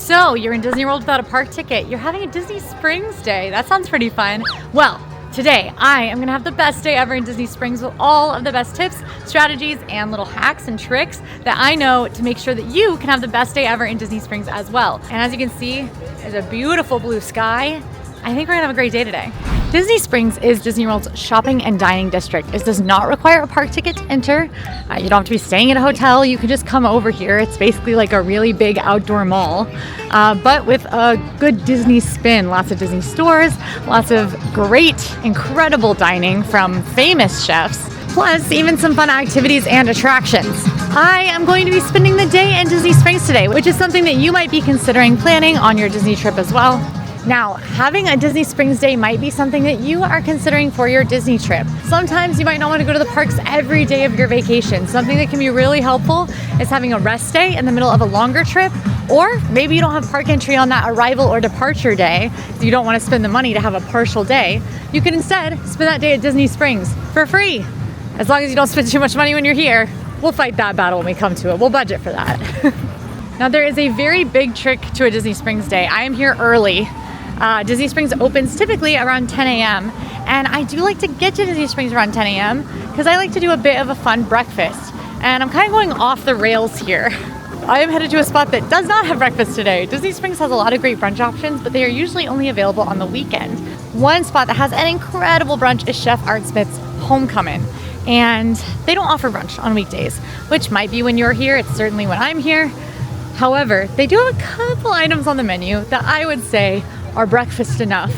So you're in Disney World without a park ticket. You're having a Disney Springs day. That sounds pretty fun. Well, today I am gonna have the best day ever in Disney Springs with all of the best tips, strategies, and little hacks and tricks that I know to make sure that you can have the best day ever in Disney Springs as well. And as you can see, there's a beautiful blue sky. I think we're gonna have a great day today. Disney Springs is Disney World's shopping and dining district. It does not require a park ticket to enter. You don't have to be staying at a hotel. You can just come over here. It's basically like a really big outdoor mall, but with a good Disney spin. Lots of Disney stores, lots of great, incredible dining from famous chefs, plus even some fun activities and attractions. I am going to be spending the day in Disney Springs today, which is something that you might be considering planning on your Disney trip as well. Now, having a Disney Springs day might be something that you are considering for your Disney trip. Sometimes you might not want to go to the parks every day of your vacation. Something that can be really helpful is having a rest day in the middle of a longer trip, or maybe you don't have park entry on that arrival or departure day, so you don't want to spend the money to have a partial day. You can instead spend that day at Disney Springs for free, as long as you don't spend too much money when you're here. We'll fight that battle when we come to it. We'll budget for that. Now, there is a very big trick to a Disney Springs day. I am here early. Disney Springs opens typically around 10 a.m. and I do like to get to Disney Springs around 10 a.m. because I like to do a bit of a fun breakfast. And I'm kind of going off the rails here. I am headed to a spot that does not have breakfast today. Disney Springs has a lot of great brunch options, but they are usually only available on the weekend. One spot that has an incredible brunch is Chef Art Smith's Homecoming. And they don't offer brunch on weekdays, which might be when you're here. It's certainly when I'm here. However, they do have a couple items on the menu that I would say are breakfast enough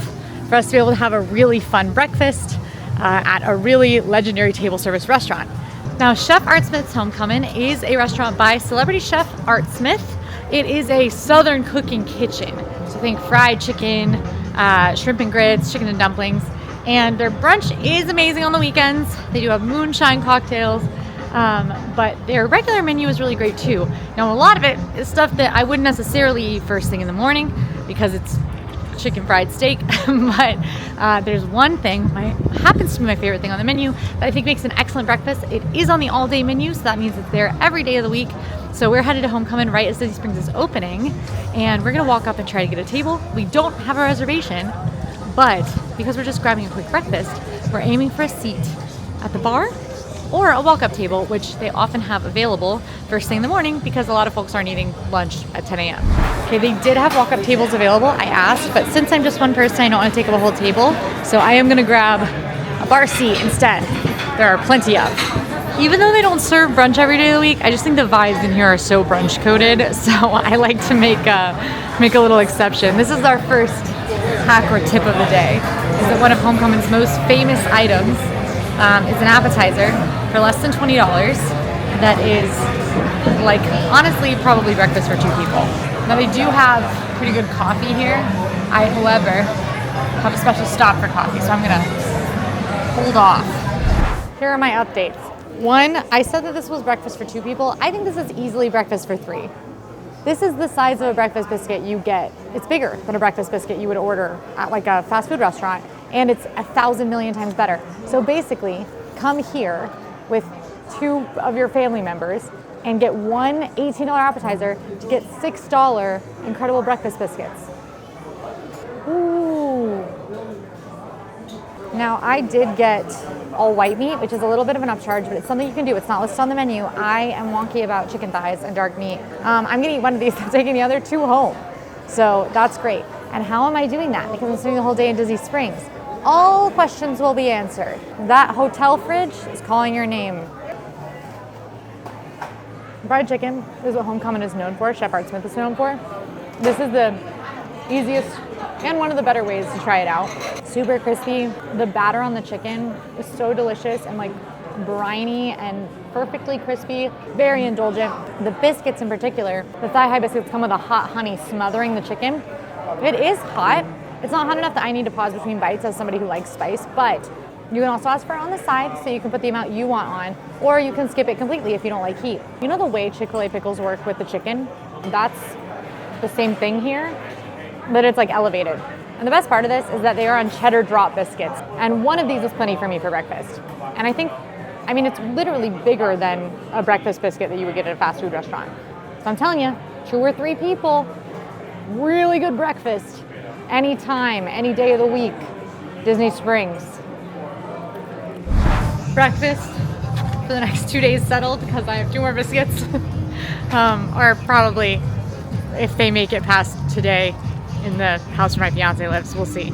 for us to be able to have a really fun breakfast at a really legendary table service restaurant. Now, Chef Art Smith's Homecoming is a restaurant by celebrity chef Art Smith. It is a Southern cooking kitchen. So think fried chicken, shrimp and grits, chicken and dumplings. And their brunch is amazing on the weekends. They do have moonshine cocktails, but their regular menu is really great too. Now, a lot of it is stuff that I wouldn't necessarily eat first thing in the morning because it's chicken fried steak, but there's one thing that happens to be my favorite thing on the menu that I think makes an excellent breakfast. It is on the all-day menu, so that means it's there every day of the week. So we're headed to Homecoming right as Disney Springs is opening, and we're gonna walk up and try to get a table. We don't have a reservation, but because we're just grabbing a quick breakfast, we're aiming for a seat at the bar or a walk-up table, which they often have available first thing in the morning because a lot of folks aren't eating lunch at 10 a.m. Okay, they did have walk-up tables available, I asked, but since I'm just one person, I don't want to take up a whole table, so I am gonna grab a bar seat instead. There are plenty of. Even though they don't serve brunch every day of the week, I just think the vibes in here are so brunch coded, so I like to make a little exception. This is our first hack or tip of the day, is that one of Homecoming's most famous items is an appetizer for less than $20 that is, like, honestly, probably breakfast for two people. Now, they do have pretty good coffee here. I, however, have a special stop for coffee, so I'm gonna hold off. Here are my updates. One, I said that this was breakfast for two people. I think this is easily breakfast for three. This is the size of a breakfast biscuit you get. It's bigger than a breakfast biscuit you would order at like a fast food restaurant, and it's 1,000 million times better. So basically, come here with two of your family members and get one $18 appetizer to get $6 incredible breakfast biscuits. Ooh. Now, I did get all white meat, which is a little bit of an upcharge, but it's something you can do. It's not listed on the menu. I am wonky about chicken thighs and dark meat. I'm gonna eat one of these. I'm taking the other two home. So that's great. And how am I doing that? Because I'm spending the whole day in Disney Springs. All questions will be answered. That hotel fridge is calling your name. Fried chicken is what Homecoming is known for, Chef Art Smith is known for. This is the easiest and one of the better ways to try it out. Super crispy. The batter on the chicken is so delicious and like briny and perfectly crispy, very indulgent. The biscuits in particular, the thigh-high biscuits come with a hot honey smothering the chicken. It is hot. It's not hot enough that I need to pause between bites as somebody who likes spice, but you can also ask for it on the side so you can put the amount you want on, or you can skip it completely if you don't like heat. You know the way Chick-fil-A pickles work with the chicken? That's the same thing here, but it's like elevated. And the best part of this is that they are on cheddar drop biscuits. And one of these is plenty for me for breakfast. And I mean, it's literally bigger than a breakfast biscuit that you would get at a fast food restaurant. So I'm telling you, 2 or 3 people, really good breakfast anytime, any day of the week. Disney Springs. Breakfast for the next 2 days settled because I have 2 more biscuits. Or probably if they make it past today in the house where my fiance lives, we'll see.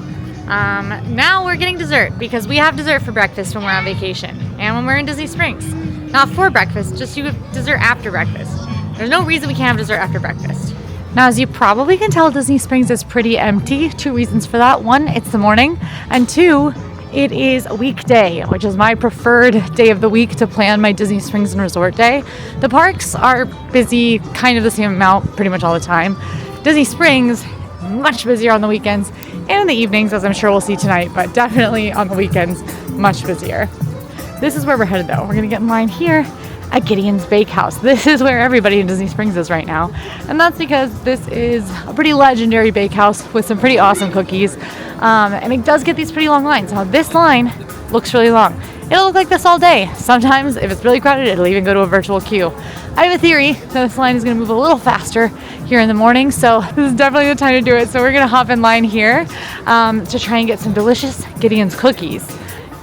Now we're getting dessert because we have dessert for breakfast when we're on vacation and when we're in Disney Springs. Not for breakfast, just you have dessert after breakfast. There's no reason we can't have dessert after breakfast. Now, as you probably can tell, Disney Springs is pretty empty. 2 reasons for that. 1, it's the morning, and 2, it is a weekday, which is my preferred day of the week to plan my Disney Springs and Resort day. The parks are busy kind of the same amount pretty much all the time. Disney Springs, much busier on the weekends and in the evenings, as I'm sure we'll see tonight, but definitely on the weekends, much busier. This is where we're headed though. We're gonna get in line here at Gideon's Bakehouse. This is where everybody in Disney Springs is right now. And that's because this is a pretty legendary bakehouse with some pretty awesome cookies. And it does get these pretty long lines. Now this line looks really long. It'll look like this all day. Sometimes if it's really crowded, it'll even go to a virtual queue. I have a theory that this line is gonna move a little faster here in the morning. So this is definitely the time to do it. So we're gonna hop in line here to try and get some delicious Gideon's cookies.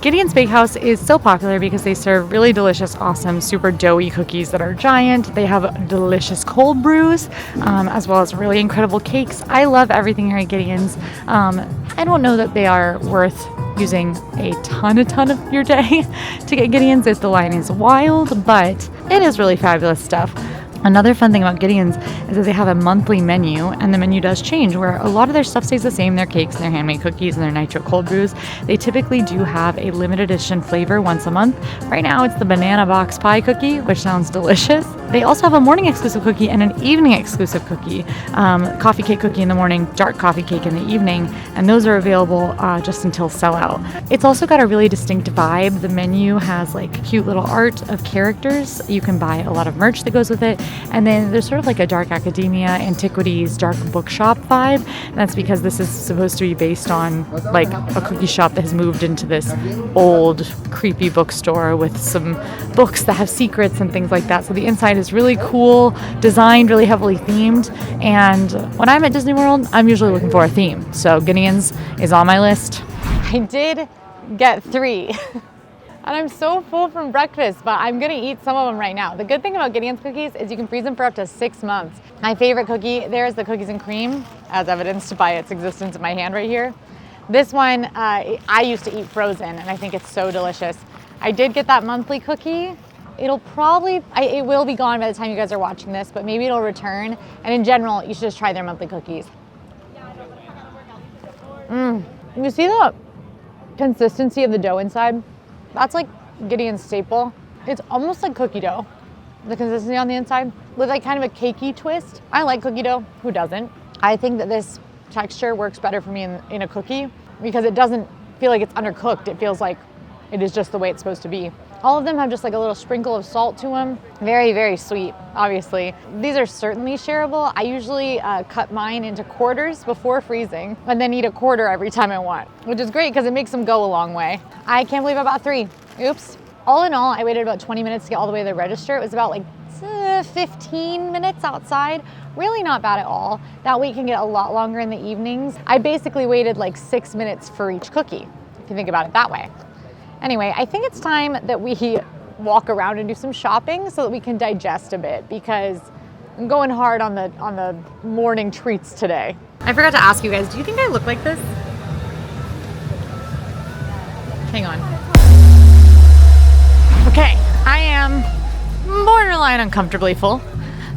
Gideon's Bakehouse is so popular because they serve really delicious, awesome, super doughy cookies that are giant. They have delicious cold brews, as well as really incredible cakes. I love everything here at Gideon's. I don't know that they are worth using a ton of your day to get Gideon's if the line is wild, but it is really fabulous stuff. Another fun thing about Gideon's is that they have a monthly menu, and the menu does change, where a lot of their stuff stays the same, their cakes and their handmade cookies and their nitro cold brews. They typically do have a limited edition flavor once a month. Right now it's the banana box pie cookie, which sounds delicious. They also have a morning exclusive cookie and an evening exclusive cookie. Coffee cake cookie in the morning, dark coffee cake in the evening, and those are available just until sellout. It's also got a really distinct vibe. The menu has like cute little art of characters. You can buy a lot of merch that goes with it. And then there's sort of like a dark academia, antiquities, dark bookshop vibe. And that's because this is supposed to be based on like a cookie shop that has moved into this old, creepy bookstore with some books that have secrets and things like that. So the inside is really cool, designed, really heavily themed. And when I'm at Disney World, I'm usually looking for a theme. So Gideon's is on my list. I did get 3. And I'm so full from breakfast, but I'm gonna eat some of them right now. The good thing about Gideon's cookies is you can freeze them for up to 6 months. My favorite cookie there is the cookies and cream, as evidenced by its existence in my hand right here. This one, I used to eat frozen, and I think it's so delicious. I did get that monthly cookie. It will be gone by the time you guys are watching this, but maybe it'll return. And in general, you should just try their monthly cookies. You see the consistency of the dough inside? That's like Gideon's staple. It's almost like cookie dough, the consistency on the inside, with like kind of a cakey twist. I like cookie dough. Who doesn't? I think that this texture works better for me in a cookie because it doesn't feel like it's undercooked. It feels like it is just the way it's supposed to be. All of them have just like a little sprinkle of salt to them. Very, very sweet, obviously. These are certainly shareable. I usually cut mine into quarters before freezing and then eat a quarter every time I want, which is great because it makes them go a long way. I can't believe I bought 3. Oops. All in all, I waited about 20 minutes to get all the way to the register. It was about like 15 minutes outside. Really not bad at all. That wait can get a lot longer in the evenings. I basically waited like 6 minutes for each cookie, if you think about it that way. Anyway, I think it's time that we walk around and do some shopping so that we can digest a bit because I'm going hard on the morning treats today. I forgot to ask you guys, do you think I look like this? Hang on. Okay, I am borderline uncomfortably full.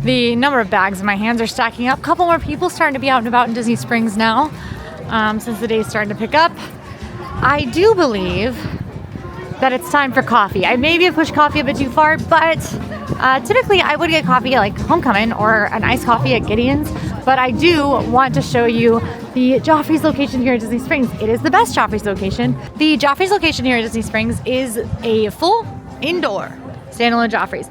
The number of bags in my hands are stacking up. A couple more people starting to be out and about in Disney Springs now since the day's starting to pick up. I do believe that it's time for coffee. I maybe have pushed coffee a bit too far, but typically I would get coffee at like Homecoming or an iced coffee at Gideon's, but I do want to show you the Joffrey's location here at Disney Springs. It is the best Joffrey's location. The Joffrey's location here at Disney Springs is a full indoor standalone Joffrey's.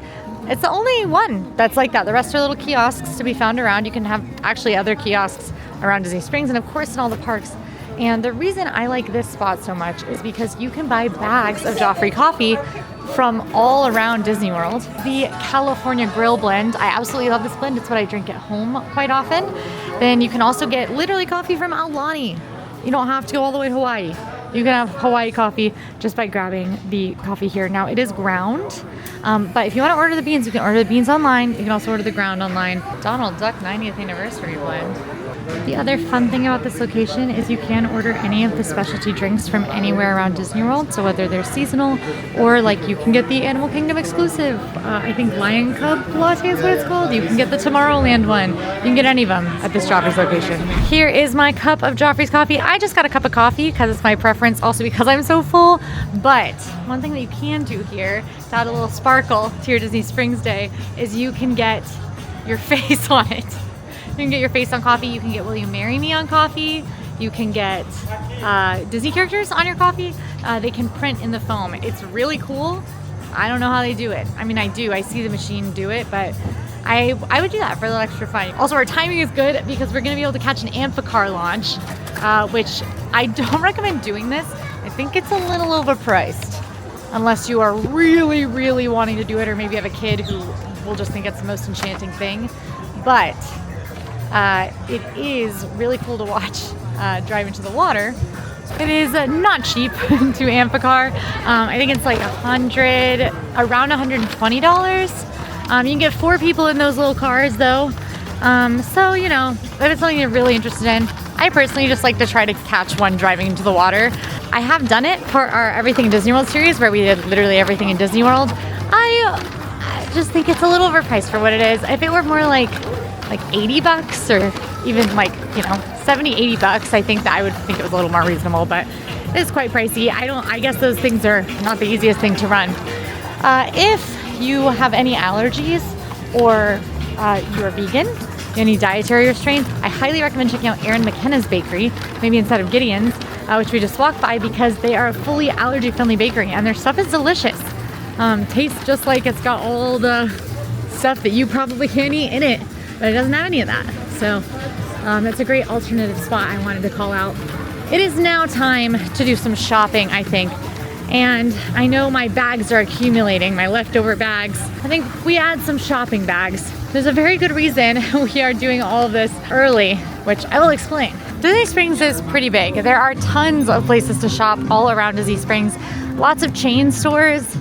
It's the only one that's like that. The rest are little kiosks to be found around. You can have actually other kiosks around Disney Springs and of course in all the parks. And the reason I like this spot so much is because you can buy bags of Joffrey coffee from all around Disney World. The California Grill blend. I absolutely love this blend. It's what I drink at home quite often. Then you can also get literally coffee from Aulani. You don't have to go all the way to Hawaii. You can have Hawaii coffee just by grabbing the coffee here. Now it is ground, but if you want to order the beans, you can order the beans online. You can also order the ground online. Donald Duck 90th anniversary blend. The other fun thing about this location is you can order any of the specialty drinks from anywhere around Disney World. So whether they're seasonal or like you can get the Animal Kingdom exclusive, I think Lion Cub latte is what it's called. You can get the Tomorrowland one. You can get any of them at this Joffrey's location. Here is my cup of Joffrey's coffee. I just got a cup of coffee because it's my preference, also because I'm so full. But one thing that you can do here to add a little sparkle to your Disney Springs day is you can get your face on it. You can get your face on coffee. You can get Will You Marry Me on coffee. You can get Disney characters on your coffee. They can print in the foam. It's really cool. I don't know how they do it. I mean, I do. I see the machine do it, but I would do that for a little extra fun. Also, our timing is good because we're going to be able to catch an Amphicar launch, which I don't recommend doing this. I think it's a little overpriced unless you are really, really wanting to do it, or maybe have a kid who will just think it's the most enchanting thing. But it is really cool to watch drive into the water. It is not cheap to Amphicar. I think it's like around $120. You can get 4 people in those little cars though. So, you know, if it's something you're really interested in, I personally just like to try to catch one driving into the water. I have done it for our Everything in Disney World series where we did literally everything in Disney World. I just think it's a little overpriced for what it is. If it were more like $80 or even like, you know, $70, $80, I think that I would think it was a little more reasonable, but it's quite pricey. I guess those things are not the easiest thing to run. If you have any allergies or you're vegan, any dietary restraints, I highly recommend checking out Erin McKenna's bakery, maybe instead of Gideon's, which we just walked by, because they are a fully allergy-friendly bakery and their stuff is delicious. Tastes just like it's got all the stuff that you probably can't eat in it, but it doesn't have any of that. So that's a great alternative spot I wanted to call out. It is now time to do some shopping, I think. And I know my bags are accumulating, my leftover bags. I think we add some shopping bags. There's a very good reason we are doing all of this early, which I will explain. Disney Springs is pretty big. There are tons of places to shop all around Disney Springs. Lots of chain stores.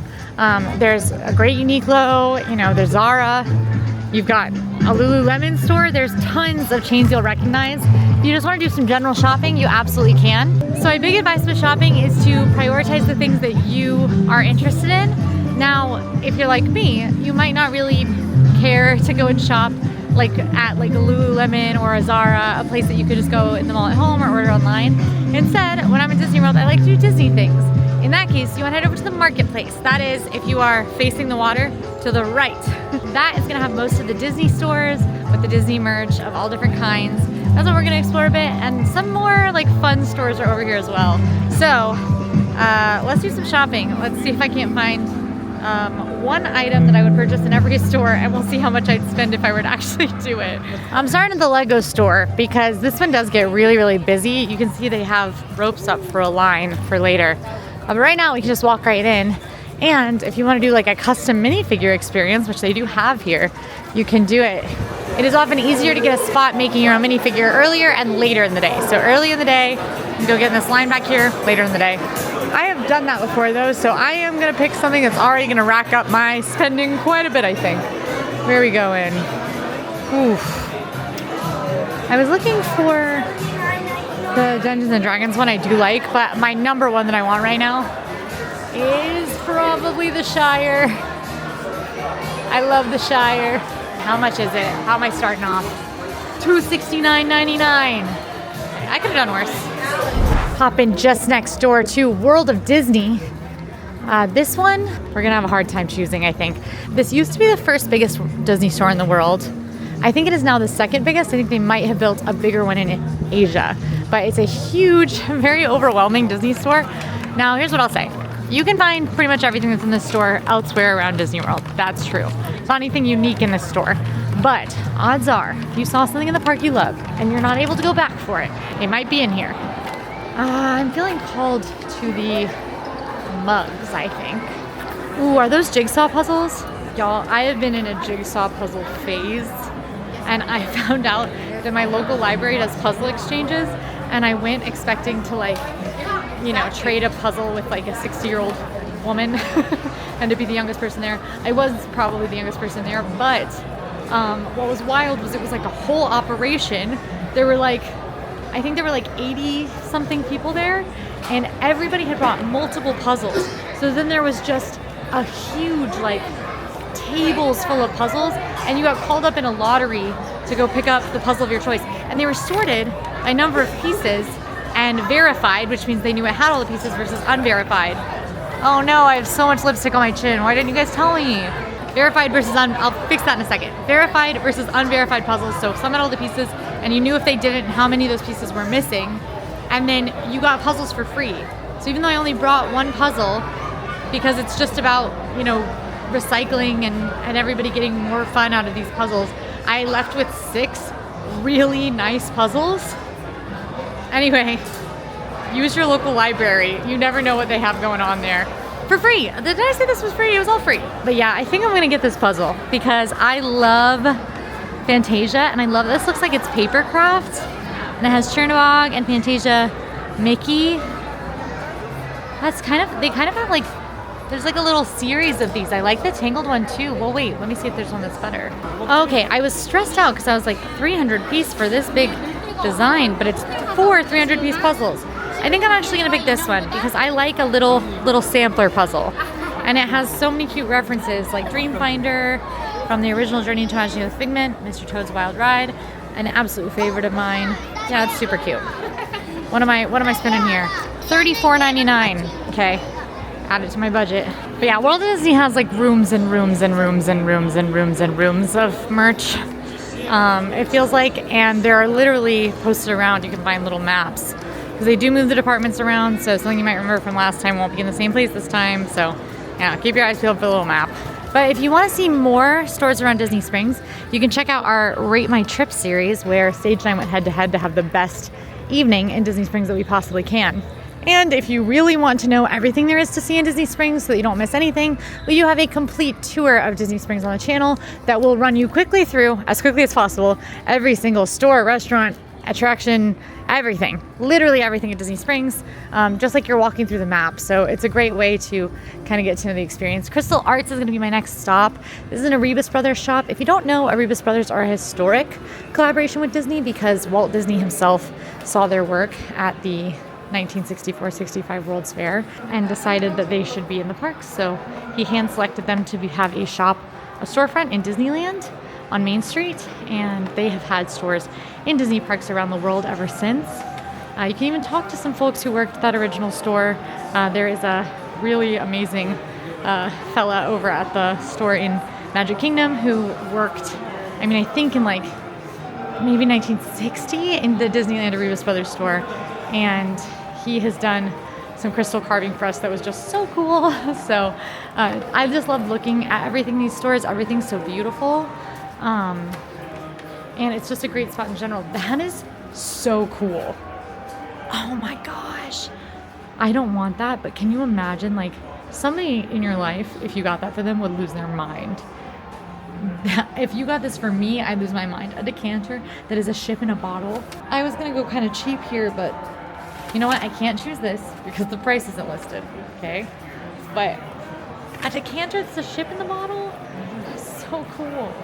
There's a great Uniqlo, you know, there's Zara. You've got a Lululemon store. There's tons of chains you'll recognize. If you just want to do some general shopping, you absolutely can. So my big advice with shopping is to prioritize the things that you are interested in. Now, if you're like me, you might not really care to go and shop like at like a Lululemon or a Zara, a place that you could just go in the mall at home or order online. Instead, when I'm in Disney World, I like to do Disney things. In that case, you want to head over to the marketplace. That is, if you are facing the water, to the right. That is going to have most of the Disney stores with the Disney merch of all different kinds. That's what we're going to explore a bit, and some more like fun stores are over here as well. So let's do some shopping. Let's see if I can't find one item that I would purchase in every store, and we'll see how much I'd spend if I were to actually do it. I'm starting at the Lego store because this one does get really, really busy. You can see they have ropes up for a line for later. But right now we can just walk right in. And if you want to do like a custom minifigure experience, which they do have here, you can do it. It is often easier to get a spot making your own minifigure earlier and later in the day. So early in the day, you go get in this line back here, later in the day. I have done that before though, so I am going to pick something that's already going to rack up my spending quite a bit, I think. Where are we going? Oof. I was looking for the Dungeons and Dragons one I do like, but my number one that I want right now is probably the Shire. I love the Shire. How much is it? How am I starting off? $269.99. I could have done worse. Popping just next door to World of Disney. This one, we're gonna have a hard time choosing, I think. This used to be the first biggest Disney store in the world. I think it is now the second biggest. I think they might have built a bigger one in Asia. But it's a huge, very overwhelming Disney store. Now, here's what I'll say. You can find pretty much everything that's in this store elsewhere around Disney World. That's true. It's not anything unique in this store. But odds are, if you saw something in the park you love and you're not able to go back for it, it might be in here. I'm feeling called to the mugs, I think. Ooh, are those jigsaw puzzles? Y'all, I have been in a jigsaw puzzle phase, and I found out that my local library does puzzle exchanges, and I went expecting to like, you know, trade a puzzle with like a 60-year-old woman and to be the youngest person there. I was probably the youngest person there, but what was wild was it was like a whole operation. There were like, I think there were like 80 something people there, and everybody had brought multiple puzzles. So then there was just a huge like tables full of puzzles, and you got called up in a lottery to go pick up the puzzle of your choice. And they were sorted by number of pieces and verified, which means they knew it had all the pieces, versus unverified. Oh no, I have so much lipstick on my chin. Why didn't you guys tell me? Verified versus I'll fix that in a second. Verified versus unverified puzzles. So some had all the pieces, and you knew if they didn't how many of those pieces were missing, and then you got puzzles for free. So even though I only brought one puzzle, because it's just about, you know, recycling and everybody getting more fun out of these puzzles, I left with 6 really nice puzzles. Anyway, use your local library. You never know what they have going on there. For free. Did I say this was free? It was all free. But yeah, I think I'm gonna get this puzzle because I love Fantasia, and I love this. Looks like it's paper craft, and it has Chernobog and Fantasia Mickey. That's kind of, they kind of have like, there's like a little series of these. I like the Tangled one too. Well, wait, let me see if there's one that's better. Okay, I was stressed out because I was like 300 piece for this big design, but it's 4 300-piece puzzles. I think I'm actually gonna pick this one because I like a little sampler puzzle, and it has so many cute references like Dreamfinder from the original Journey into Imagining with Figment, Mr. Toad's Wild Ride, an absolute favorite of mine. Yeah, it's super cute. What am I spending here? $34.99. Okay, add it to my budget. But yeah, World of Disney has like rooms and rooms and rooms and rooms and rooms and rooms of merch. It feels like, and there are literally posted around, you can find little maps. Because they do move the departments around, so something you might remember from last time won't be in the same place this time. So yeah, keep your eyes peeled for the little map. But if you want to see more stores around Disney Springs, you can check out our Rate My Trip series, where Sage and I went head to head to have the best evening in Disney Springs that we possibly can. And if you really want to know everything there is to see in Disney Springs so that you don't miss anything, we do have a complete tour of Disney Springs on the channel that will run you quickly through, as quickly as possible, every single store, restaurant, attraction, everything, literally everything at Disney Springs, just like you're walking through the map. So it's a great way to kind of get to know the experience. Crystal Arts is going to be my next stop. This is an Erebus Brothers shop. If you don't know, Erebus Brothers are a historic collaboration with Disney because Walt Disney himself saw their work at the 1964-65 World's Fair and decided that they should be in the parks. So he hand selected them to have a storefront in Disneyland on Main Street, and they have had stores in Disney parks around the world ever since. You can even talk to some folks who worked at that original store. There is a really amazing fella over at the store in Magic Kingdom who worked, I think in like maybe 1960 in the Disneyland Erebus Brothers store, and he has done some crystal carving for us that was just so cool. So I just love looking at everything in these stores. Everything's so beautiful. And it's just a great spot in general. That is so cool. Oh my gosh. I don't want that, but can you imagine like somebody in your life, if you got that for them, would lose their mind. If you got this for me, I'd lose my mind. A decanter that is a ship in a bottle. I was gonna go kind of cheap here, but you know what? I can't choose this because the price isn't listed, okay? But a decanter that's a ship in the bottle, so cool.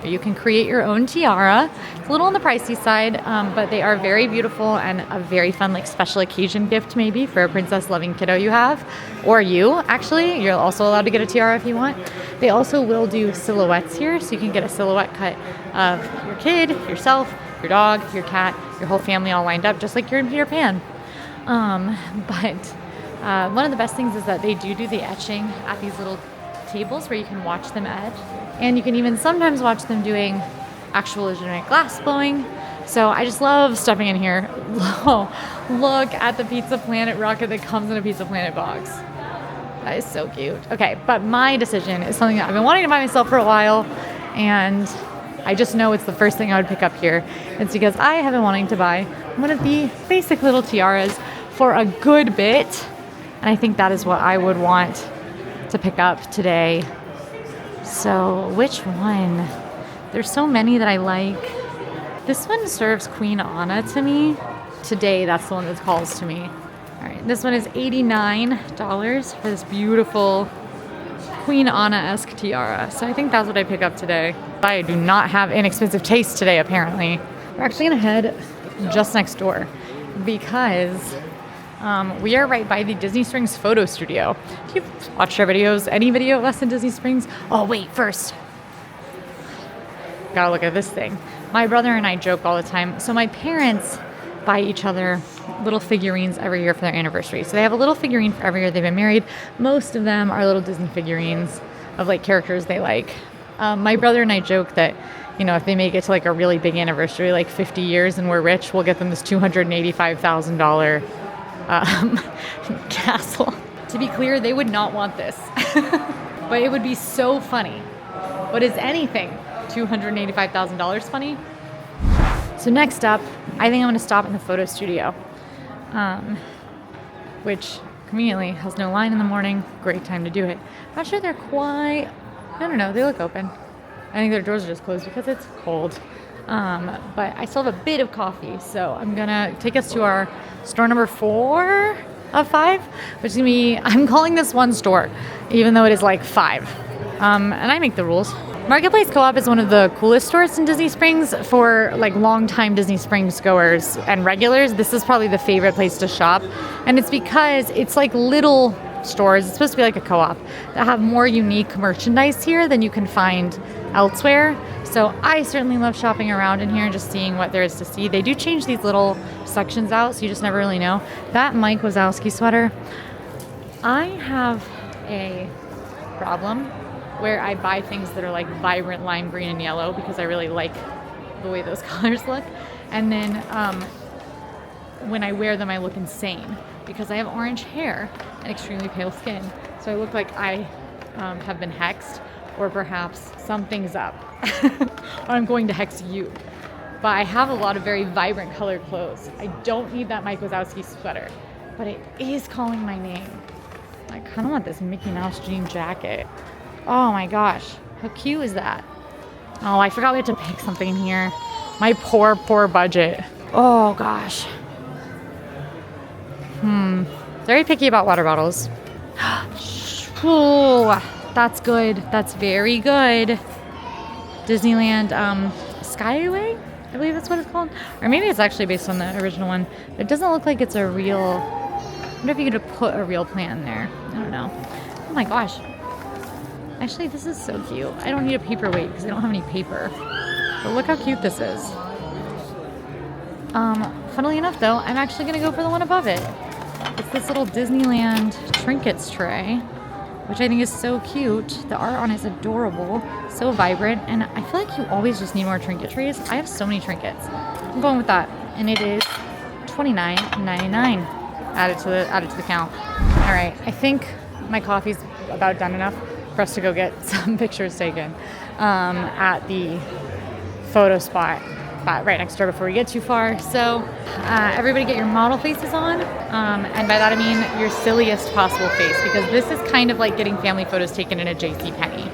You can create your own tiara. It's a little on the pricey side, but they are very beautiful and a very fun, like special occasion gift maybe for a princess loving kiddo you have, or you actually. You're also allowed to get a tiara if you want. They also will do silhouettes here, so you can get a silhouette cut of your kid, yourself, your dog, your cat, your whole family all lined up, just like you're in Peter Pan. But one of the best things is that they do the etching at these little tables where you can watch them etch. And you can even sometimes watch them doing actual legitimate glass blowing. So I just love stepping in here. Look at the Pizza Planet rocket that comes in a Pizza Planet box. That is so cute. Okay, but my decision is something that I've been wanting to buy myself for a while, and I just know it's the first thing I would pick up here. It's because I have been wanting to buy one of the basic little tiaras for a good bit, and I think that is what I would want to pick up today. So which one? There's so many that I like. This one serves Queen Anna to me. Today, that's the one that calls to me. All right, this one is $89 for this beautiful Queen Anna-esque tiara. So I think that's what I pick up today. I do not have inexpensive taste today, apparently. We're actually gonna head just next door because we are right by the Disney Springs photo studio. If you've watched our videos, any video of us in Disney Springs, oh wait, first, gotta look at this thing. My brother and I joke all the time. So my parents buy each other little figurines every year for their anniversary. So they have a little figurine for every year they've been married. Most of them are little Disney figurines of like characters they like. My brother and I joke that, you know, if they make it to like a really big anniversary, like 50 years and we're rich, we'll get them this $285,000 castle. To be clear, they would not want this, but it would be so funny. But is anything $285,000 funny? So next up, I think I'm going to stop in the photo studio, which conveniently has no line in the morning. Great time to do it. I'm not sure they're quite, I don't know, they look open. I think their doors are just closed because it's cold. But I still have a bit of coffee, so I'm going to take us to our store number 4 of 5, which is going to be, I'm calling this one store, even though it is like 5. And I make the rules. Marketplace Co-op is one of the coolest stores in Disney Springs for like longtime Disney Springs goers and regulars. This is probably the favorite place to shop. And it's because it's like little stores. It's supposed to be like a co-op that have more unique merchandise here than you can find elsewhere. So I certainly love shopping around in here and just seeing what there is to see. They do change these little sections out, so you just never really know. That Mike Wazowski sweater, I have a problem where I buy things that are like vibrant lime green and yellow because I really like the way those colors look. And then when I wear them, I look insane because I have orange hair and extremely pale skin. So I look like I have been hexed, or perhaps something's up, or I'm going to hex you. But I have a lot of very vibrant colored clothes. I don't need that Mike Wazowski sweater, but it is calling my name. I kind of want this Mickey Mouse jean jacket. Oh my gosh, how cute is that? Oh, I forgot we had to pick something in here. My poor, poor budget. Oh gosh. Very picky about water bottles. Oh, that's good. That's very good. Disneyland Skyway? I believe that's what it's called. Or maybe it's actually based on the original one. It doesn't look like it's a real... I wonder if you could put a real plan there. I don't know. Oh my gosh. Actually, this is so cute. I don't need a paperweight because I don't have any paper. But look how cute this is. Funnily enough, though, I'm actually going to go for the one above it. It's this little Disneyland trinkets tray, which I think is so cute. The art on it is adorable, so vibrant, and I feel like you always just need more trinket trays. I have so many trinkets. I'm going with that, and it is $29.99 added to the count. All right, I think my coffee's about done enough for us to go get some pictures taken at the photo spot right next door before we get too far. So everybody get your model faces on, and by that I mean your silliest possible face, because this is kind of like getting family photos taken in a JCPenney,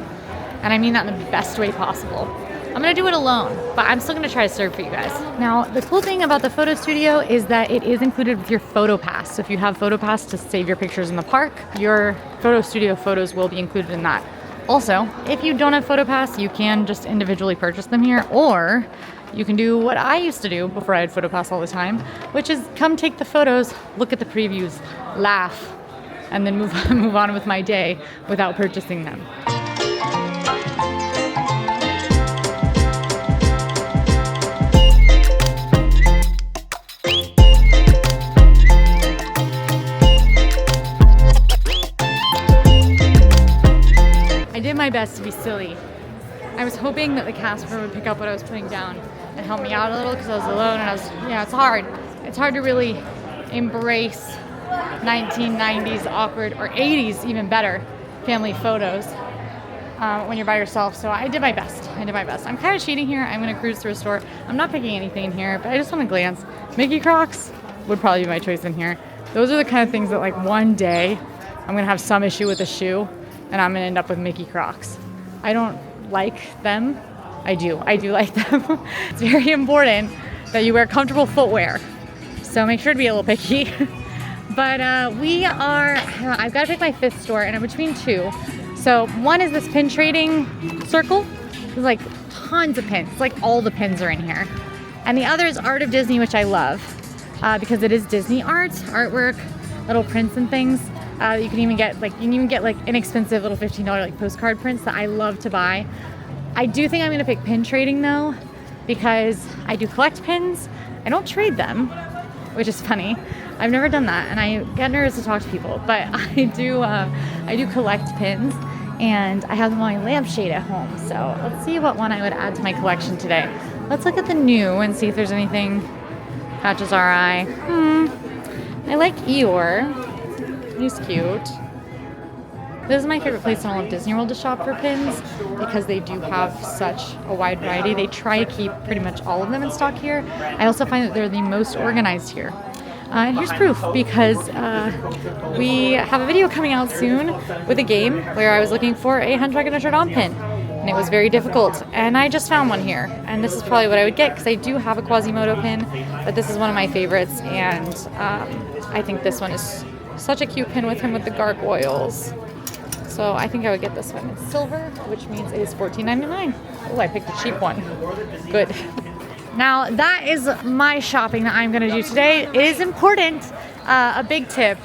and I mean that in the best way possible. I'm gonna do it alone, but I'm still gonna try to serve for you guys. Now, the cool thing about the photo studio is that it is included with your photo pass. So if you have photo pass to save your pictures in the park, your photo studio photos will be included in that. Also, if you don't have photo pass, you can just individually purchase them here, or you can do what I used to do before I had photo pass all the time, which is come take the photos, look at the previews, laugh, and then move on with my day without purchasing them. I did my best to be silly. I was hoping that the cast member would pick up what I was putting down and help me out a little because I was alone, and it's hard. It's hard to really embrace 1990s awkward, or 80s even better, family photos when you're by yourself. So I did my best. I'm kind of cheating here. I'm going to cruise through a store. I'm not picking anything in here, but I just want to glance. Mickey Crocs would probably be my choice in here. Those are the kind of things that like one day I'm going to have some issue with a shoe and I'm gonna end up with Mickey Crocs. I don't like them. I do like them. It's very important that you wear comfortable footwear. So make sure to be a little picky. But I've got to pick my 5th store, and I'm between 2. So one is this pin trading circle. There's like tons of pins. Like all the pins are in here. And the other is Art of Disney, which I love because it is Disney artwork, little prints and things. You can even get like inexpensive little $15 like postcard prints that I love to buy. I do think I'm going to pick pin trading though, because I do collect pins. I don't trade them, which is funny. I've never done that, and I get nervous to talk to people, but I do collect pins, and I have them on my lampshade at home. So let's see what one I would add to my collection today. Let's look at the new and see if there's anything catches our eye. I like Eeyore. He's cute. This is my favorite place in all of Disney World to shop for pins because they do have such a wide variety. They try to keep pretty much all of them in stock here. I also find that they're the most organized here. And here's proof, because we have a video coming out soon with a game where I was looking for a Hunchback of Notre Dame pin, and it was very difficult, and I just found one here, and this is probably what I would get because I do have a Quasimodo pin, but this is one of my favorites, and I think this one is such a cute pin with him with the gargoyles. So I think I would get this one. It's silver, which means it is $14.99. Oh, I picked a cheap one. Good. Now that is my shopping that I'm going to do today. It is important. A big tip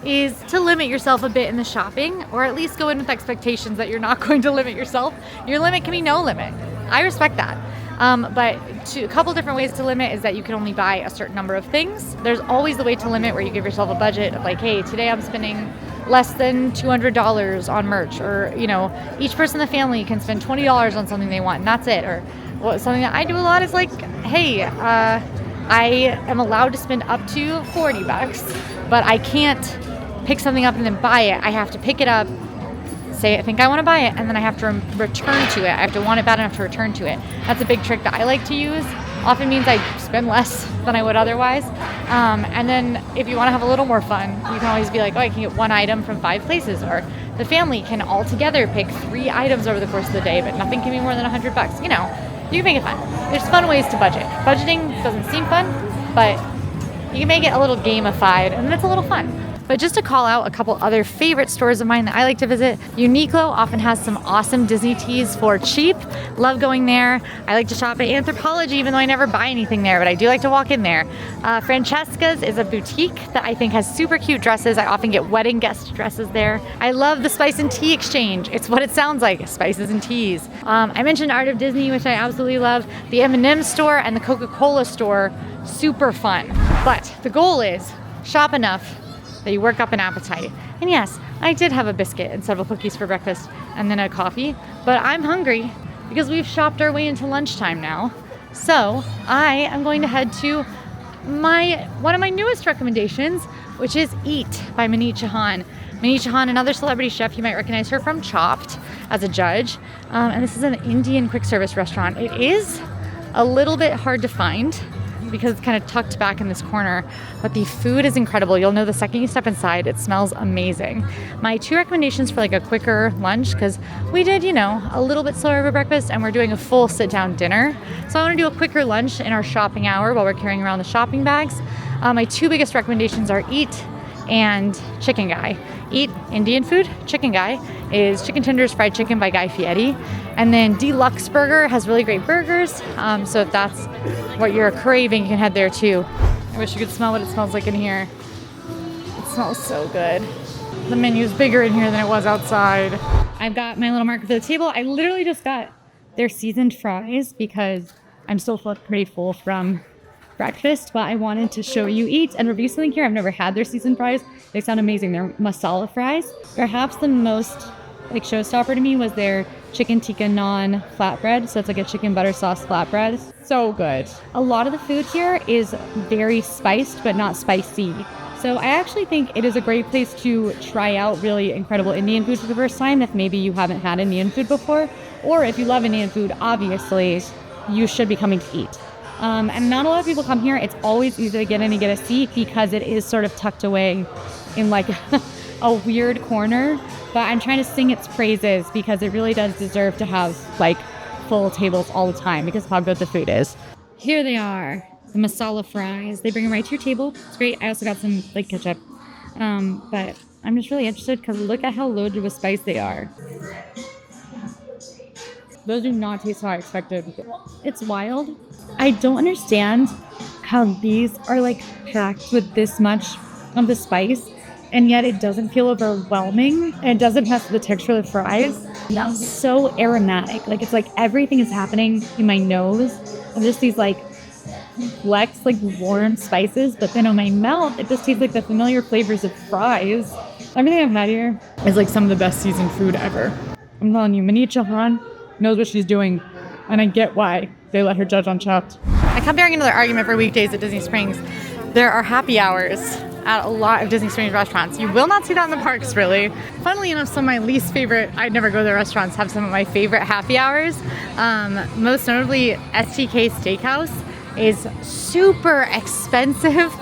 is to limit yourself a bit in the shopping, or at least go in with expectations that you're not going to limit yourself. Your limit can be no limit. I respect that. But a couple different ways to limit is that you can only buy a certain number of things. There's always the way to limit where you give yourself a budget of like, hey, today I'm spending less than $200 on merch, or each person in the family can spend $20 on something they want, and that's it. Or something that I do a lot is like, hey, I am allowed to spend up to $40, but I can't pick something up and then buy it. I have to pick it up, say I think I want to buy it, and then I have to return to it. I have to want it bad enough to return to it. That's a big trick that I like to use. Often means I spend less than I would otherwise. And then if you want to have a little more fun, you can always be like, oh, I can get one item from 5 places, or the family can all together pick 3 items over the course of the day, but nothing can be more than $100. You can make it fun. There's fun ways to budget. Budgeting doesn't seem fun, but you can make it a little gamified, and it's a little fun. But just to call out a couple other favorite stores of mine that I like to visit, Uniqlo often has some awesome Disney tees for cheap. Love going there. I like to shop at Anthropologie, even though I never buy anything there, but I do like to walk in there. Francesca's is a boutique that I think has super cute dresses. I often get wedding guest dresses there. I love the Spice and Tea Exchange. It's what it sounds like, spices and teas. I mentioned Art of Disney, which I absolutely love. The M&M store and the Coca-Cola store, super fun. But the goal is shop enough that you work up an appetite. And yes, I did have a biscuit and several cookies for breakfast and then a coffee, but I'm hungry because we've shopped our way into lunchtime now. So I am going to head to one of my newest recommendations, which is Eat by Monique Chahan. Monique Chahan, another celebrity chef. You might recognize her from Chopped as a judge. And this is an Indian quick service restaurant. It is a little bit hard to find because it's kind of tucked back in this corner, but the food is incredible. You'll know the second you step inside. It smells amazing. My 2 recommendations for like a quicker lunch, because we did, a little bit slower of a breakfast, and we're doing a full sit-down dinner. So I want to do a quicker lunch in our shopping hour while we're carrying around the shopping bags. My 2 biggest recommendations are Eat and Chicken Guy. Eat, Indian food. Chicken Guy is chicken tenders, fried chicken by Guy Fieri. And then Deluxe Burger has really great burgers. So if that's what you're craving, you can head there too. I wish you could smell what it smells like in here. It smells so good. The menu's bigger in here than it was outside. I've got my little marker for the table. I literally just got their seasoned fries because I'm still pretty full from breakfast, but I wanted to show you Eat and review something here. I've never had their seasoned fries. They sound amazing. They're masala fries. Perhaps the most showstopper to me was their chicken tikka naan flatbread. So it's like a chicken butter sauce flatbread. So good. A lot of the food here is very spiced, but not spicy. So I actually think it is a great place to try out really incredible Indian food for the first time if maybe you haven't had Indian food before. Or if you love Indian food, obviously, you should be coming to Eat. And not a lot of people come here. It's always easy to get in and get a seat because it is sort of tucked away in a weird corner, but I'm trying to sing its praises because it really does deserve to have like full tables all the time because of how good the food is. Here they are, the masala fries. They bring them right to your table. It's great. I also got some like ketchup, but I'm just really interested because look at how loaded with spice they are. Those do not taste how I expected. It's wild. I don't understand how these are like packed with this much of the spice and yet it doesn't feel overwhelming and it doesn't mess with the texture of the fries. That's so aromatic. Like it's like everything is happening in my nose of just these like flex, like warm spices, but then on my mouth it just tastes like the familiar flavors of fries. Everything I've had here is like some of the best seasoned food ever. I'm telling you, Mani Chauhan knows what she's doing, and I get why they let her judge on Chopped. I come bearing another argument for weekdays at Disney Springs. There are happy hours at a lot of Disney Springs restaurants. You will not see that in the parks, really. Funnily enough, some of my least favorite, I'd never go to the restaurants, have some of my favorite happy hours. Most notably, STK Steakhouse is super expensive.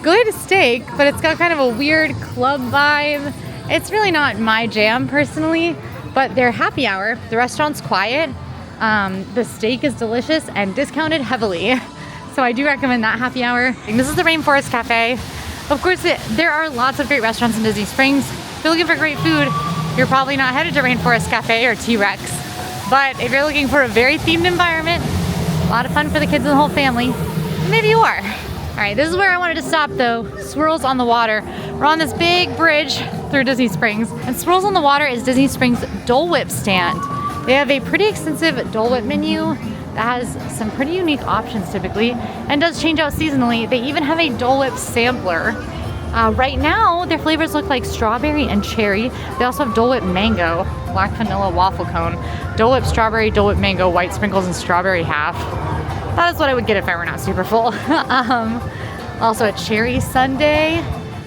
Good steak, but it's got kind of a weird club vibe. It's really not my jam personally, but their happy hour, the restaurant's quiet, the steak is delicious and discounted heavily. So I do recommend that happy hour. And this is the Rainforest Cafe. Of course, there are lots of great restaurants in Disney Springs. If you're looking for great food, you're probably not headed to Rainforest Cafe or T-Rex. But if you're looking for a very themed environment, a lot of fun for the kids and the whole family, maybe you are. All right, this is where I wanted to stop though, Swirls on the Water. We're on this big bridge through Disney Springs, and Swirls on the Water is Disney Springs' Dole Whip stand. They have a pretty extensive Dole Whip menu that has some pretty unique options typically, and does change out seasonally. They even have a Dole Whip sampler. Right now, their flavors look like strawberry and cherry. They also have Dole Whip mango, black vanilla waffle cone, Dole Whip strawberry, Dole Whip mango, white sprinkles, and strawberry half. That is what I would get if I were not super full. Also a cherry sundae.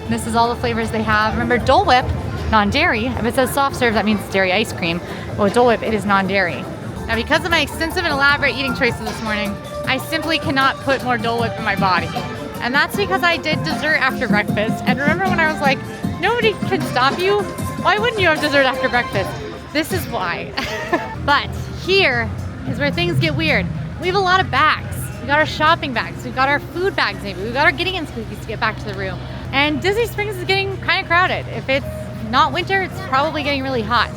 This is all the flavors they have. Remember, Dole Whip, non-dairy. If it says soft serve, that means dairy ice cream. But with Dole Whip, it is non-dairy. Now, because of my extensive and elaborate eating choices this morning, I simply cannot put more Dole Whip in my body. And that's because I did dessert after breakfast. And remember when I was like, nobody can stop you? Why wouldn't you have dessert after breakfast? This is why. But here is where things get weird. We have a lot of bags. We got our shopping bags. We've got our food bags maybe. We've got our Gideon cookies to get back to the room. And Disney Springs is getting kind of crowded. If it's not winter, it's probably getting really hot.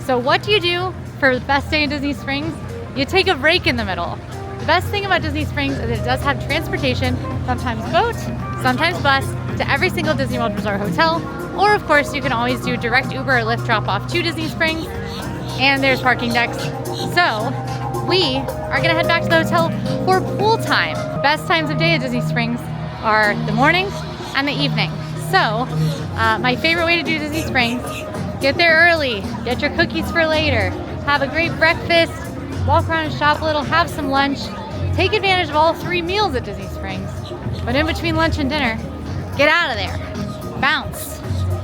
So what do you do for the best day in Disney Springs? You take a break in the middle. The best thing about Disney Springs is it does have transportation, sometimes boat, sometimes bus, to every single Disney World Resort hotel. Or of course, you can always do direct Uber or Lyft drop off to Disney Springs. And there's parking decks. So we are gonna head back to the hotel for pool time. Best times of day at Disney Springs are the morning and the evening. So my favorite way to do Disney Springs, get there early, get your cookies for later, have a great breakfast, walk around and shop a little, have some lunch, take advantage of all 3 meals at Disney Springs. But in between lunch and dinner, get out of there, bounce,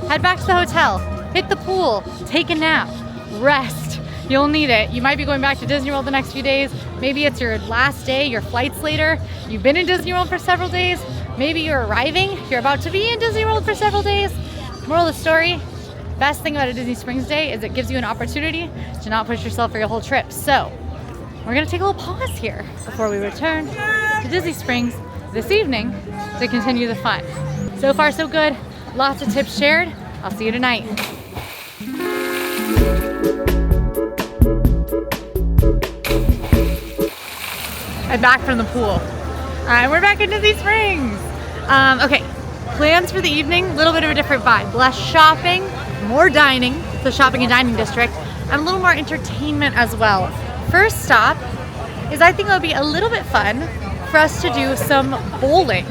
head back to the hotel, hit the pool, take a nap, rest. You'll need it. You might be going back to Disney World the next few days. Maybe it's your last day, your flight's later. You've been in Disney World for several days. Maybe you're arriving. You're about to be in Disney World for several days. Moral of the story, best thing about a Disney Springs day is it gives you an opportunity to not push yourself for your whole trip. So we're gonna take a little pause here before we return to Disney Springs this evening to continue the fun. So far, so good. Lots of tips shared. I'll see you tonight. I'm back from the pool. And we're back in Disney Springs. Okay, plans for the evening, a little bit of a different vibe. Less shopping, more dining, it's a shopping and dining district, and a little more entertainment as well. First stop is I think it would be a little bit fun for us to do some bowling.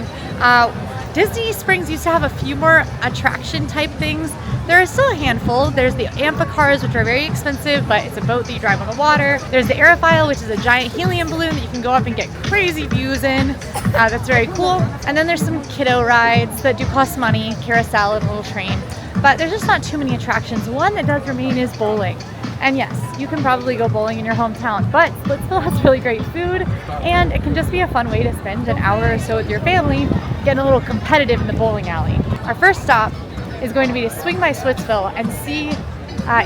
Disney Springs used to have a few more attraction type things. There are still a handful. There's the Amphicars, which are very expensive, but it's a boat that you drive on the water. There's the Aerophile, which is a giant helium balloon that you can go up and get crazy views in. That's very cool. And then there's some kiddo rides that do cost money, carousel and a little train. But there's just not too many attractions. One that does remain is bowling. And yes, you can probably go bowling in your hometown, but Splitsville has really great food, and it can just be a fun way to spend an hour or so with your family, getting a little competitive in the bowling alley. Our first stop is going to be to swing by Splitsville and see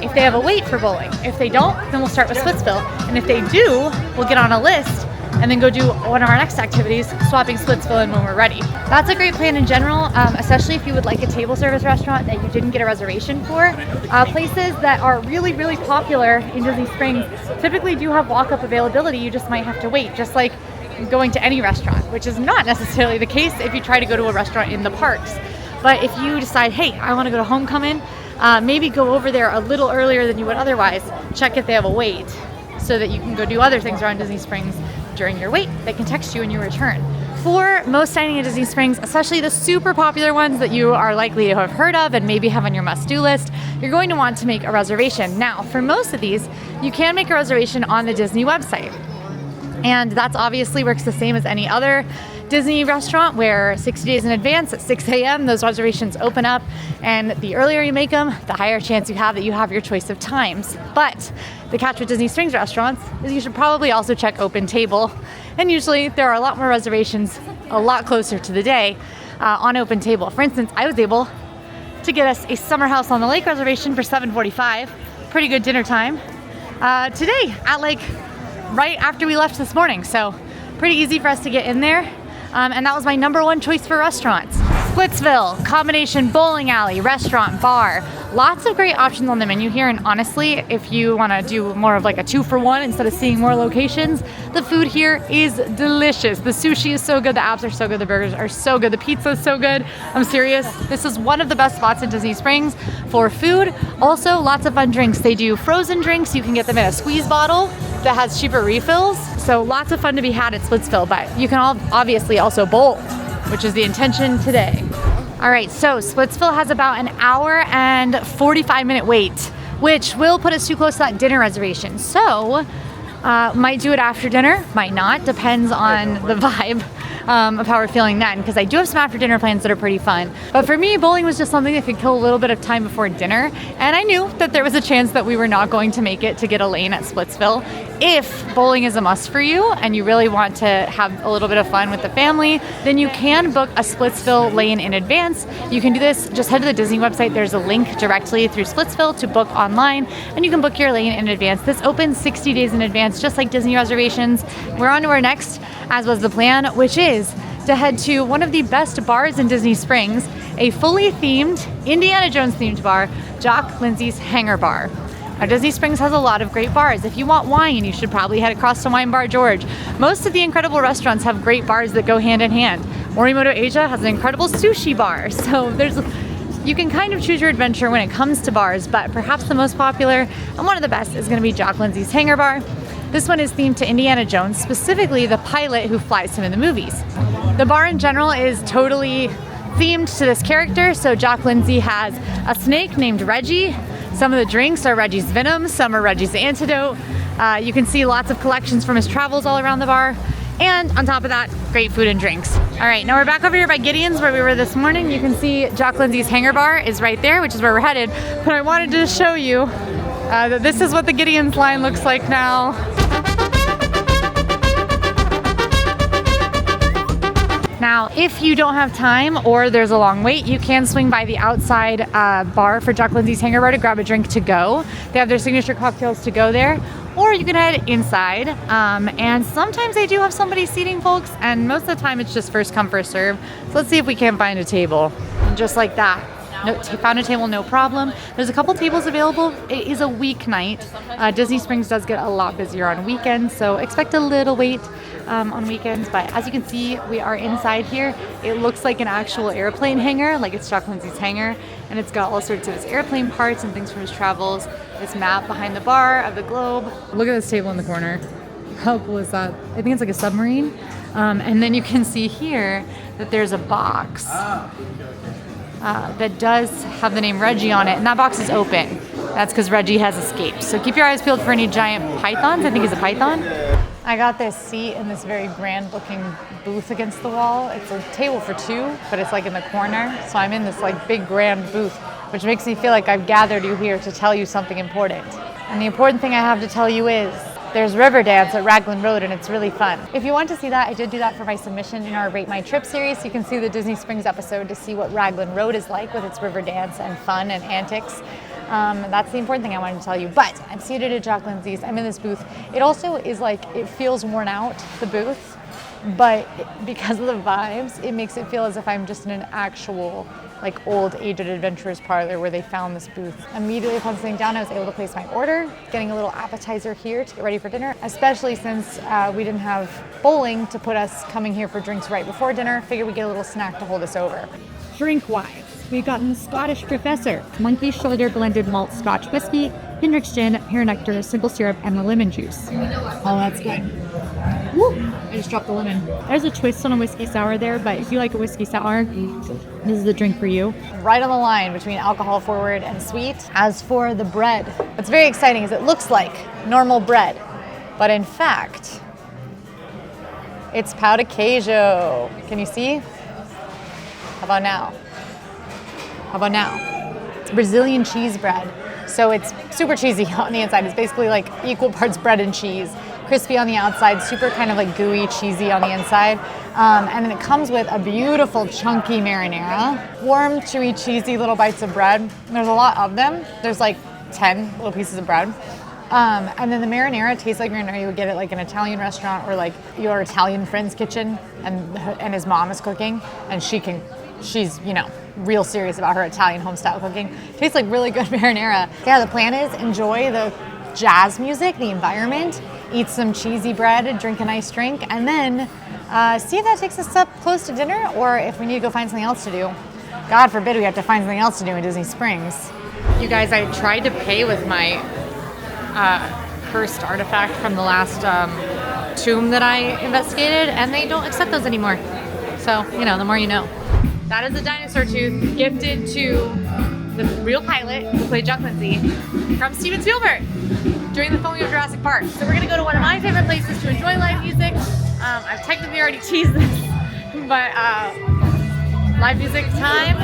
if they have a wait for bowling. If they don't, then we'll start with Splitsville. And if they do, we'll get on a list and then go do one of our next activities, swapping Splitsville in when we're ready. That's a great plan in general, especially if you would like a table service restaurant that you didn't get a reservation for. Places that are really, really popular in Disney Springs typically do have walk-up availability. You just might have to wait, just like going to any restaurant, which is not necessarily the case if you try to go to a restaurant in the parks. But if you decide, hey, I want to go to Homecoming, maybe go over there a little earlier than you would otherwise, check if they have a wait so that you can go do other things around Disney Springs during your wait. They can text you when you return. For most dining at Disney Springs, especially the super popular ones that you are likely to have heard of and maybe have on your must-do list, you're going to want to make a reservation. Now, for most of these, you can make a reservation on the Disney website. And that's obviously works the same as any other Disney restaurant where 60 days in advance at 6 a.m. those reservations open up, and the earlier you make them, the higher chance you have that you have your choice of times. But the catch with Disney Springs restaurants is you should probably also check Open Table, and usually there are a lot more reservations a lot closer to the day on Open Table. For instance, I was able to get us a Summer House on the Lake reservation for 7:45, pretty good dinner time, today at right after we left this morning, so pretty easy for us to get in there. And that was my number one choice for restaurants. Splitsville, combination bowling alley, restaurant, bar. Lots of great options on the menu here, and honestly, if you want to do more of like a 2-for-1 instead of seeing more locations, the food here is delicious. The sushi is so good, the apps are so good, the burgers are so good, the pizza is so good. I'm serious. This is one of the best spots in Disney Springs for food. Also, lots of fun drinks. They do frozen drinks. You can get them in a squeeze bottle that has cheaper refills. So lots of fun to be had at Splitsville, but you can obviously also bowl, which is the intention today. All right, so Splitsville has about an hour and 45-minute wait, which will put us too close to that dinner reservation. So might do it after dinner, might not, depends on the vibe of how we're feeling then, because I do have some after dinner plans that are pretty fun. But for me, bowling was just something that could kill a little bit of time before dinner, and I knew that there was a chance that we were not going to make it to get a lane at Splitsville. If bowling is a must for you and you really want to have a little bit of fun with the family, then you can book a Splitsville lane in advance. You can do this, just head to the Disney website. There's a link directly through Splitsville to book online, and you can book your lane in advance. This opens 60 days in advance, just like Disney reservations. We're on to our next, as was the plan, which is to head to one of the best bars in Disney Springs, a fully themed, Indiana Jones themed bar, Jock Lindsay's Hangar Bar. Now, Disney Springs has a lot of great bars. If you want wine, you should probably head across to Wine Bar George. Most of the incredible restaurants have great bars that go hand in hand. Morimoto Asia has an incredible sushi bar. So you can kind of choose your adventure when it comes to bars, but perhaps the most popular and one of the best is going to be Jock Lindsay's Hangar Bar. This one is themed to Indiana Jones, specifically the pilot who flies him in the movies. The bar in general is totally themed to this character. So Jock Lindsay has a snake named Reggie. Some of the drinks are Reggie's Venom, some are Reggie's Antidote. You can see lots of collections from his travels all around the bar. And on top of that, great food and drinks. All right, now we're back over here by Gideon's where we were this morning. You can see Jock Lindsay's Hangar Bar is right there, which is where we're headed. But I wanted to show you that this is what the Gideon's line looks like now. Now, if you don't have time or there's a long wait, you can swing by the outside bar for Jock Lindsay's Hangar Bar to grab a drink to go. They have their signature cocktails to go there. Or you can head inside, and sometimes they do have somebody seating folks, and most of the time it's just first come, first serve. So let's see if we can find a table. And just like that. No, found a table, no problem. There's a couple tables available. It is a weeknight. Disney Springs does get a lot busier on weekends, so expect a little wait on weekends. But as you can see, we are inside here. It looks like an actual airplane hangar, like it's Jock Lindsay's hangar, and it's got all sorts of his airplane parts and things from his travels. This map behind the bar of the globe. Look at this table in the corner. How cool is that? I think it's like a submarine. And then you can see here that there's a box that does have the name Reggie on it, and that box is open. That's because Reggie has escaped. So keep your eyes peeled for any giant pythons. I think it's a python. I got this seat in this very grand looking booth against the wall. It's a table for two, but it's like in the corner. So I'm in this like big grand booth, which makes me feel like I've gathered you here to tell you something important. And the important thing I have to tell you is there's river dance at Raglan Road, and it's really fun. If you want to see that, I did do that for my submission in our Rate My Trip series. You can see the Disney Springs episode to see what Raglan Road is like with its river dance and fun and antics. That's the important thing I wanted to tell you. But I'm seated at Jock Lindsay's. I'm in this booth. It also is like, it feels worn out, the booth, but because of the vibes, it makes it feel as if I'm just in an actual like old aged adventurers parlor where they found this booth. Immediately upon sitting down, I was able to place my order, getting a little appetizer here to get ready for dinner, especially since we didn't have bowling to put us coming here for drinks right before dinner. Figured we'd get a little snack to hold us over. Drink-wise, we've gotten the Scottish Professor, Monkey Shoulder Blended Malt Scotch Whiskey, Hendrick's Gin, Pear Nectar, Simple Syrup, and the lemon juice. Oh, that's good. Woo! I just dropped the lemon. There's a twist on a whiskey sour there, but if you like a whiskey sour, this is the drink for you. Right on the line between alcohol forward and sweet. As for the bread, what's very exciting is it looks like normal bread, but in fact, it's pão de queijo. Can you see? How about now? How about now? It's Brazilian cheese bread. So it's super cheesy on the inside. It's basically like equal parts bread and cheese. Crispy on the outside, super kind of like gooey, cheesy on the inside. And then it comes with a beautiful chunky marinara. Warm, chewy, cheesy little bites of bread. There's a lot of them. There's like 10 little pieces of bread. And then the marinara tastes like marinara you would get at like an Italian restaurant or like your Italian friend's kitchen and his mom is cooking and she's, you know, real serious about her Italian home style cooking. Tastes like really good marinara. Yeah, the plan is enjoy the jazz music, the environment, eat some cheesy bread, drink a nice drink, and then see if that takes us up close to dinner or if we need to go find something else to do. God forbid we have to find something else to do in Disney Springs. You guys, I tried to pay with my cursed artifact from the last tomb that I investigated, and they don't accept those anymore. So, you know, the more you know. That is a dinosaur tooth gifted to the real pilot who played Jock Lindsay from Steven Spielberg during the filming of Jurassic Park. So we're gonna go to one of my favorite places to enjoy live music. I've technically already teased this, but live music time,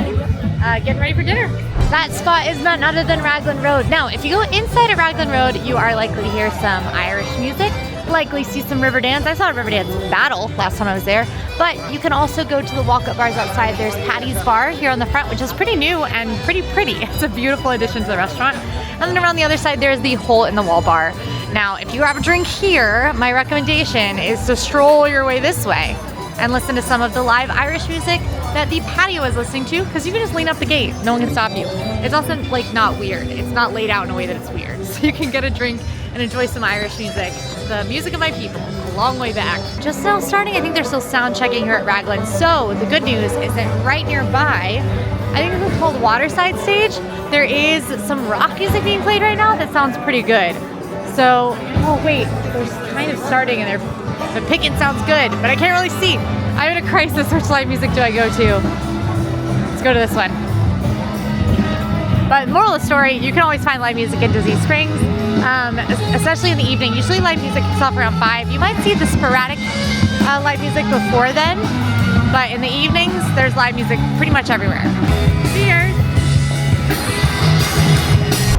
getting ready for dinner. That spot is none other than Raglan Road. Now, if you go inside of Raglan Road, you are likely to hear some Irish music, likely see some river dance. I saw a river dance battle last time I was there, but you can also go to the walk-up bars outside. There's Patty's Bar here on the front, which is pretty new and pretty. It's a beautiful addition to the restaurant. And then around the other side, there's the Hole in the Wall bar. Now, if you grab a drink here, my recommendation is to stroll your way this way and listen to some of the live Irish music that the patio is listening to, because you can just lean up the gate. No one can stop you. It's also like not weird. It's not laid out in a way that it's weird. So you can get a drink and enjoy some Irish music. The music of my people, a long way back. Just now starting, I think they're still sound checking here at Raglan. So the good news is that right nearby, I think this is called Waterside Stage, there is some rock music being played right now that sounds pretty good. So, oh wait, they're kind of starting and the picking sounds good, but I can't really see. I'm in a crisis. Which live music do I go to? Let's go to this one. But moral of the story, you can always find live music in Disney Springs, especially in the evening. Usually live music kicks off around 5. You might see the sporadic live music before then, but in the evenings, there's live music pretty much everywhere. Cheers!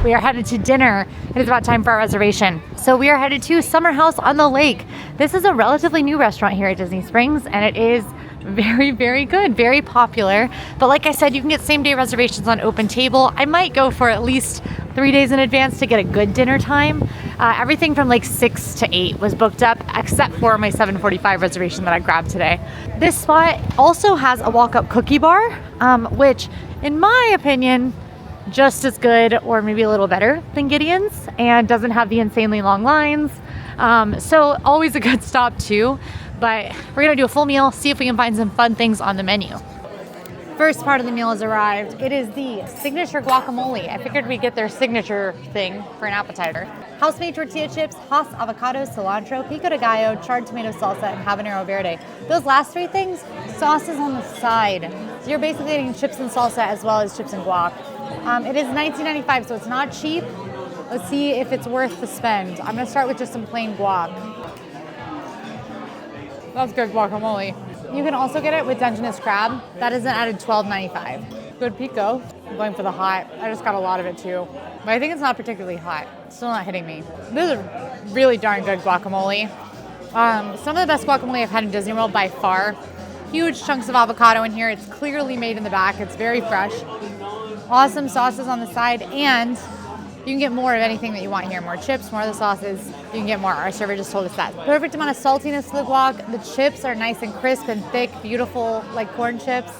We are headed to dinner. It is about time for our reservation. So we are headed to Summer House on the Lake. This is a relatively new restaurant here at Disney Springs, and it is very, very good, very popular. But like I said, you can get same-day reservations on Open Table. I might go for at least 3 days in advance to get a good dinner time. Everything from like 6 to 8 was booked up, except for my 7:45 reservation that I grabbed today. This spot also has a walk-up cookie bar, which, in my opinion, just as good or maybe a little better than Gideon's, and doesn't have the insanely long lines. So always a good stop too. But we're gonna do a full meal, see if we can find some fun things on the menu. First part of the meal has arrived. It is the signature guacamole. I figured we'd get their signature thing for an appetizer. House-made tortilla chips, Haas avocado, cilantro, pico de gallo, charred tomato salsa, and habanero verde. Those last 3 things, sauce is on the side. So you're basically getting chips and salsa as well as chips and guac. It is $19.95, so it's not cheap. Let's see if it's worth the spend. I'm gonna start with just some plain guac. That's good guacamole. You can also get it with Dungeness crab. That is an added $12.95. Good pico. I'm going for the hot. I just got a lot of it too. but I think it's not particularly hot. It's still not hitting me. This is a really darn good guacamole. Some of the best guacamole I've had in Disney World by far. Huge chunks of avocado in here. It's clearly made in the back. It's very fresh. Awesome sauces on the side, and you can get more of anything that you want here. More chips, more of the sauces. You can get more. Our server just told us that. Perfect amount of saltiness to the guac. The chips are nice and crisp and thick, beautiful, like corn chips.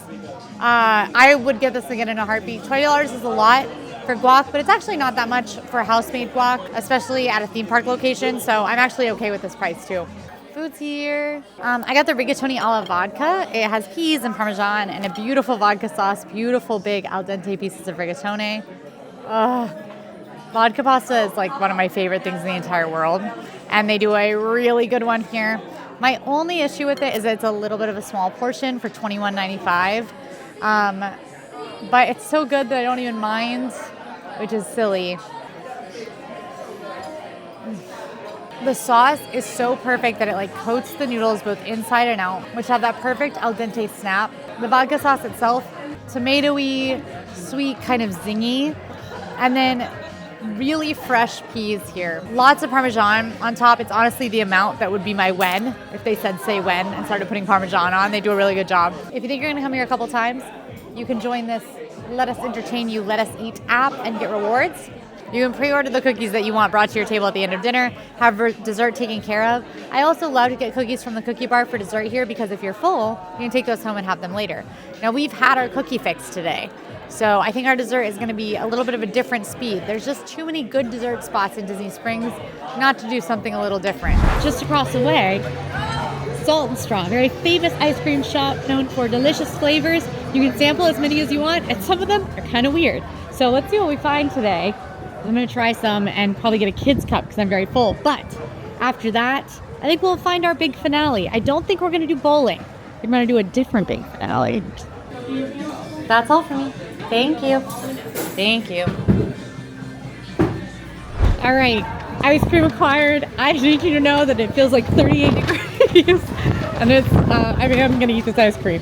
I would get this again in a heartbeat. $20 is a lot for guac, but it's actually not that much for house-made guac, especially at a theme park location, so I'm actually okay with this price too. Food's here. I got the rigatoni alla vodka. It has peas and parmesan and a beautiful vodka sauce, beautiful big al dente pieces of rigatoni. Vodka pasta is like one of my favorite things in the entire world, and they do a really good one here. My only issue with it is that it's a little bit of a small portion for $21.95, but it's so good that I don't even mind, which is silly. The sauce is so perfect that it like coats the noodles both inside and out, which have that perfect al dente snap. The vodka sauce itself, tomatoey, sweet, kind of zingy, and then really fresh peas here. Lots of Parmesan on top. It's honestly the amount that would be my when, if they said say when and started putting Parmesan on. They do a really good job. If you think you're gonna come here a couple times, you can join this Let Us Entertain You, Let Us Eat app and get rewards. You can pre-order the cookies that you want brought to your table at the end of dinner, have dessert taken care of. I also love to get cookies from the cookie bar for dessert here because if you're full, you can take those home and have them later. Now, we've had our cookie fix today, so I think our dessert is going to be a little bit of a different speed. There's just too many good dessert spots in Disney Springs not to do something a little different. Just across the way, Salt and Straw, very famous ice cream shop known for delicious flavors. You can sample as many as you want, and some of them are kind of weird. So let's see what we find today. I'm going to try some and probably get a kid's cup because I'm very full. But after that, I think we'll find our big finale. I don't think we're going to do bowling. We're going to do a different big finale. That's all for me. Thank you. Thank you. All right, ice cream acquired. I need you to know that it feels like 38 degrees. And it's, I'm going to eat this ice cream.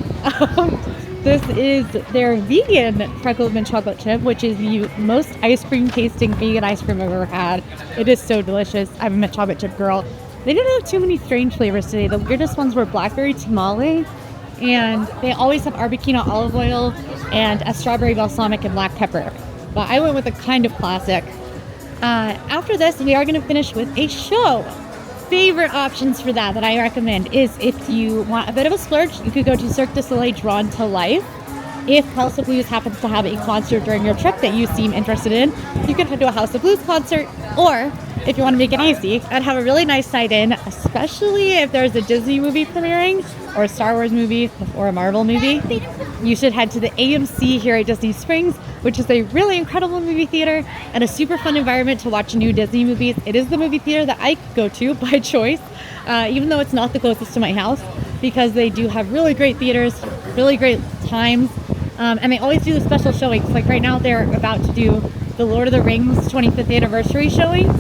This is their vegan freckle mint chocolate chip, which is the most ice cream tasting vegan ice cream I've ever had. It is so delicious. I'm a mint chocolate chip girl. They didn't have too many strange flavors today. The weirdest ones were blackberry tamale, and they always have Arbequina olive oil and a strawberry balsamic and black pepper. But I went with a kind of classic. After this, we are going to finish with a show. Favorite options for that I recommend is if you want a bit of a splurge, you could go to Cirque du Soleil Drawn to Life. If House of Blues happens to have a concert during your trip that you seem interested in, you can head to a House of Blues concert. Or if you want to make it easy, I'd have a really nice night in, especially if there's a Disney movie premiering or a Star Wars movie or a Marvel movie. You should head to the AMC here at Disney Springs, which is a really incredible movie theater and a super fun environment to watch new Disney movies. It is the movie theater that I go to by choice, even though it's not the closest to my house, because they do have really great theaters, really great times, and they always do the special showings. Like right now, they're about to do the Lord of the Rings 25th anniversary showings.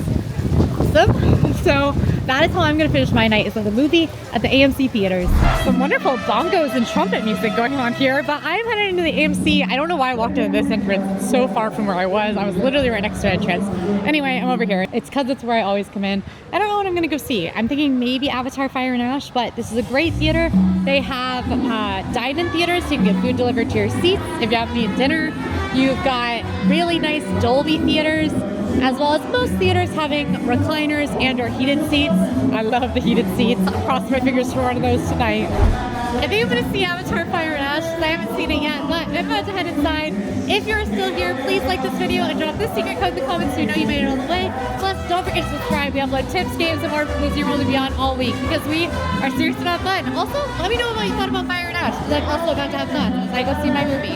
Awesome. So that is how I'm going to finish my night, is with a movie at the AMC theaters. Some wonderful bongos and trumpet music going on here, but I'm headed into the AMC. I don't know why I walked into this entrance. It's so far from where I was. I was literally right next to the entrance. Anyway, I'm over here. It's because it's where I always come in. I don't know what I'm going to go see. I'm thinking maybe Avatar Fire and Ash, but this is a great theater. They have dine-in theaters, so you can get food delivered to your seats if you have to eat dinner. You've got really nice Dolby theaters, as well as most theaters having recliners and or heated seats. I love the heated seats. I'll cross my fingers for one of those tonight. I think I'm going to see Avatar Fire and Ash, because I haven't seen it yet, but I'm about to head inside. If you're still here, please like this video and drop this secret code in the comments so you know you made it all the way. Plus, don't forget to subscribe. We upload tips, games, and more from Disney World and beyond all week, because we are serious about fun. Also, let me know what you thought about Fire and Ash, because I'm also about to have fun as I go see my movie.